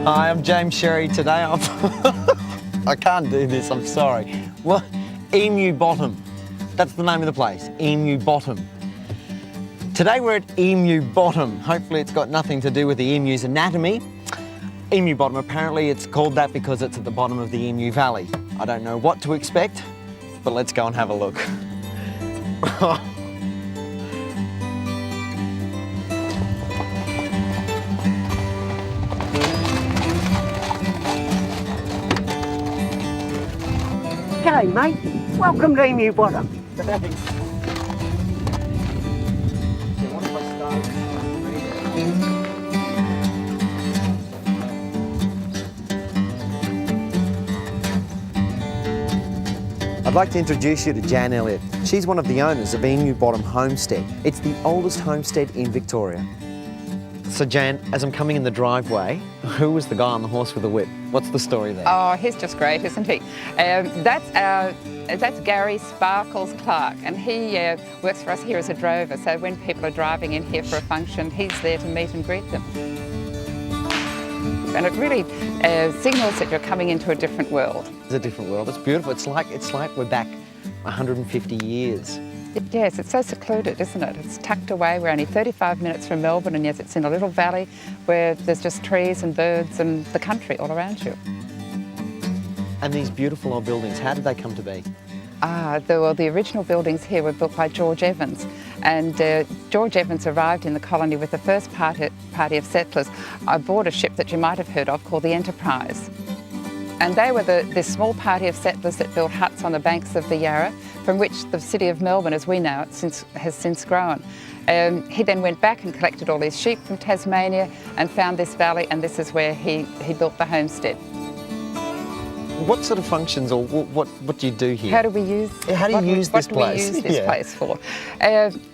Hi, I'm James Sherry. Today I can't do this, I'm sorry. Well, Emu Bottom. That's the name of the place, Emu Bottom. Today we're at Emu Bottom. Hopefully it's got nothing to do with the emu's anatomy. Emu Bottom, apparently it's called that because it's at the bottom of the Emu Valley. I don't know what to expect, but let's go and have a look. G'day, mate. Welcome to Emu Bottom. I'd like to introduce you to Jan Elliott. She's one of the owners of Emu Bottom Homestead. It's the oldest homestead in Victoria. So Jan, as I'm coming in the driveway, who was the guy on the horse with the whip? What's the story there? Oh, he's just great, isn't he? That's Gary Sparkles Clark, and he works for us here as a drover. So when people are driving in here for a function, he's there to meet and greet them. And it really signals that you're coming into a different world. It's a different world. It's beautiful. It's like we're back 150 years. Yes, it's so secluded, isn't it? It's tucked away. We're only 35 minutes from Melbourne, and yes, it's in a little valley where there's just trees and birds and the country all around you. And these beautiful old buildings, how did they come to be? The original buildings here were built by George Evans, and George Evans arrived in the colony with the first party of settlers aboard a ship that you might have heard of called the Enterprise. And they were this small party of settlers that built huts on the banks of the Yarra, from which the city of Melbourne, as we know it, has since grown. He then went back and collected all his sheep from Tasmania and found this valley, and this is where he built the homestead. What sort of functions, or what do you do here? How do we use this place? What do we use this Place for?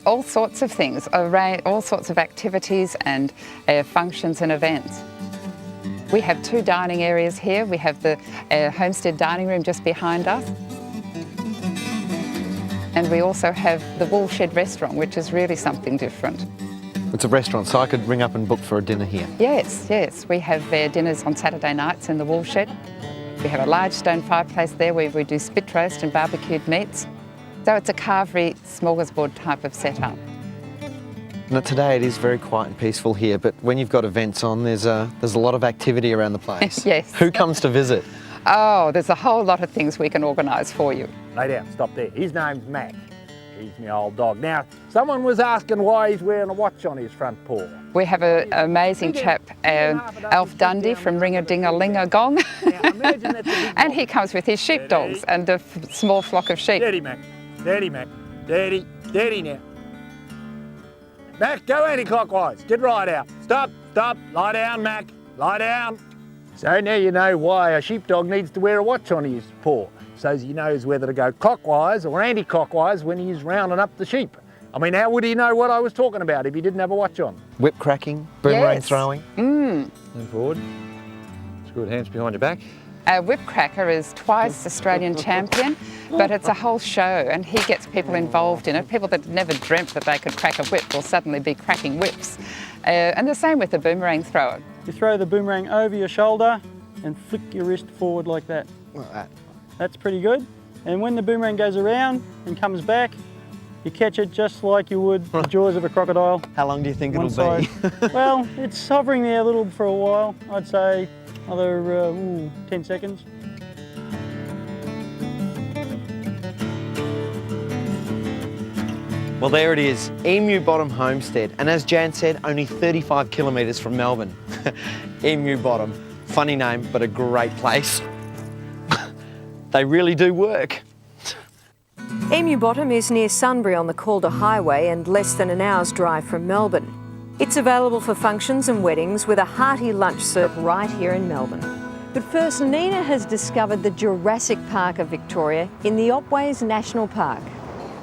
All sorts of things, all sorts of activities and functions and events. We have two dining areas here. We have the homestead dining room just behind us. And we also have the Woolshed restaurant, which is really something different. It's a restaurant, so I could ring up and book for a dinner here. Yes, yes. We have dinners on Saturday nights in the Woolshed. We have a large stone fireplace there where we do spit roast and barbecued meats. So it's a carvery smorgasbord type of setup. Now, today it is very quiet and peaceful here, but when you've got events on, there's a lot of activity around the place. Yes. Who comes to visit? Oh, there's a whole lot of things we can organise for you. Lay down, stop there. His name's Mac. He's my old dog. Now, someone was asking why he's wearing a watch on his front paw. We have an amazing chap, Alf Dundee from Ring-a-Ding-a-Ling-a-Gong. And he comes with his sheepdogs and a small flock of sheep. Steady, Mac. Steady, Mac. Steady. Steady now. Mac, go anti-clockwise. Get right out. Stop. Stop. Lie down, Mac. Lie down. So now you know why a sheepdog needs to wear a watch on his paw, so he knows whether to go clockwise or anti-clockwise when he's rounding up the sheep. I mean, how would he know what I was talking about if he didn't have a watch on? Whip cracking, boomerang Yes. throwing. Lean forward. It's good. Hands behind your back. Whip Cracker is twice Australian champion, but it's a whole show and he gets people involved in it. People that never dreamt that they could crack a whip will suddenly be cracking whips. And the same with the boomerang thrower. You throw the boomerang over your shoulder and flick your wrist forward like that. Like that. That's pretty good. And when the boomerang goes around and comes back, you catch it just like you would the jaws of a crocodile. How long do you think One it'll side. be? Well, it's hovering there a little for a while. I'd say another 10 seconds. Well, there it is, Emu Bottom Homestead. And as Jan said, only 35 kilometres from Melbourne. Emu Bottom. Funny name, but a great place. They really do work. Emu Bottom is near Sunbury on the Calder Highway and less than an hour's drive from Melbourne. It's available for functions and weddings with a hearty lunch served right here in Melbourne. But first, Nina has discovered the Jurassic Park of Victoria in the Otways National Park.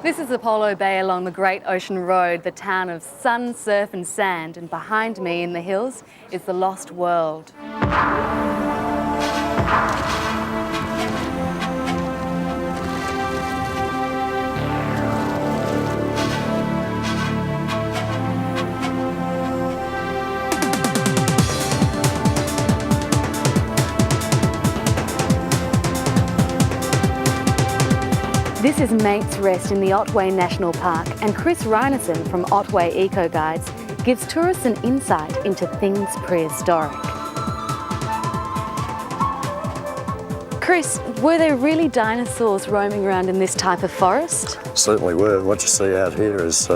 This is Apollo Bay along the Great Ocean Road, the town of sun, surf and sand, and behind me in the hills is the Lost World. This is Mate's Rest in the Otway National Park, and Chris Reinerson from Otway Eco Guides gives tourists an insight into things prehistoric. Chris, were there really dinosaurs roaming around in this type of forest? Certainly were. What you see out here is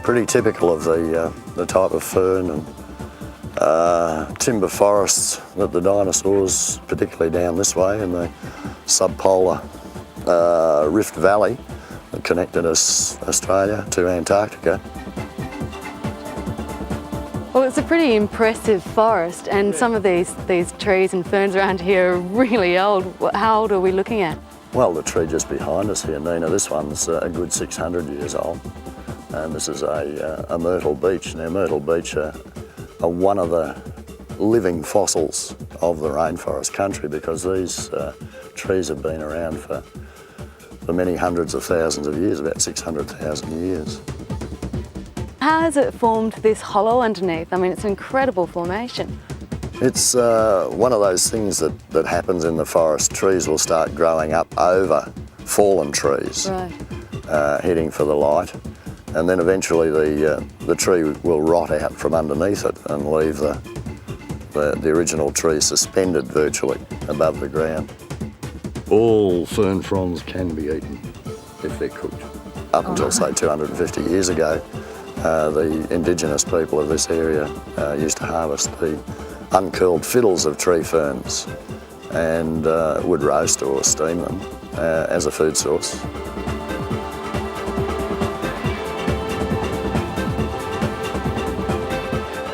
pretty typical of the type of fern and timber forests that the dinosaurs, particularly down this way in the subpolar Rift Valley that connected Australia to Antarctica. Well, it's a pretty impressive forest, and some of these trees and ferns around here are really old. How old are we looking at? Well, the tree just behind us here, Nina, this one's a good 600 years old, and this is a myrtle beech. Now, myrtle beech are one of the living fossils of the rainforest country, because these trees have been around for many hundreds of thousands of years, about 600,000 years. How has it formed this hollow underneath? I mean, it's an incredible formation. It's one of those things that happens in the forest. Trees will start growing up over fallen trees, Right. Heading for the light, and then eventually the tree will rot out from underneath it and leave the original tree suspended virtually above the ground. All fern fronds can be eaten if they're cooked. Up until, say, 250 years ago, the indigenous people of this area used to harvest the uncurled fiddles of tree ferns and would roast or steam them as a food source.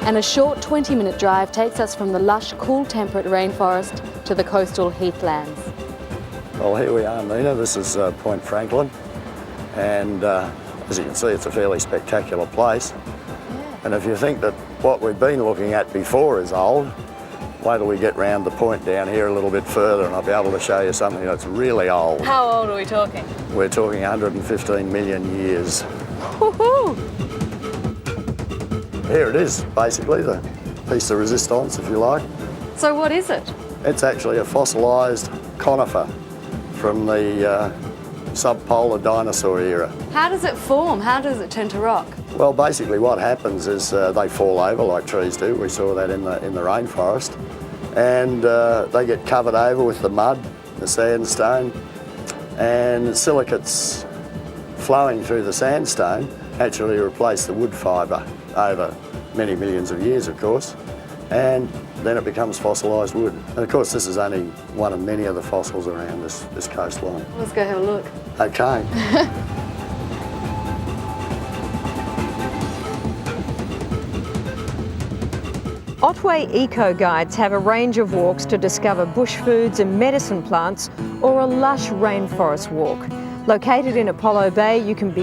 And a short 20-minute drive takes us from the lush, cool, temperate rainforest to the coastal heathlands. Well, here we are, Nina. This is Point Franklin, and as you can see, it's a fairly spectacular place. Yeah. And if you think that what we've been looking at before is old, wait till we get round the point down here a little bit further and I'll be able to show you something that's really old. How old are we talking? We're talking 115 million years. Woohoo! Here it is, basically, the piece de resistance, if you like. So what is it? It's actually a fossilised conifer from the subpolar dinosaur era. How does it form? How does it turn to rock? Well, basically what happens is they fall over like trees do. We saw that in the rainforest. And they get covered over with the mud, the sandstone, and silicates flowing through the sandstone actually replace the wood fibre over many millions of years, of course, and then it becomes fossilised wood. And of course, this is only one of many of the fossils around this coastline. Let's go have a look. Okay. Otway Eco Guides have a range of walks to discover bush foods and medicine plants, or a lush rainforest walk. Located in Apollo Bay, you can be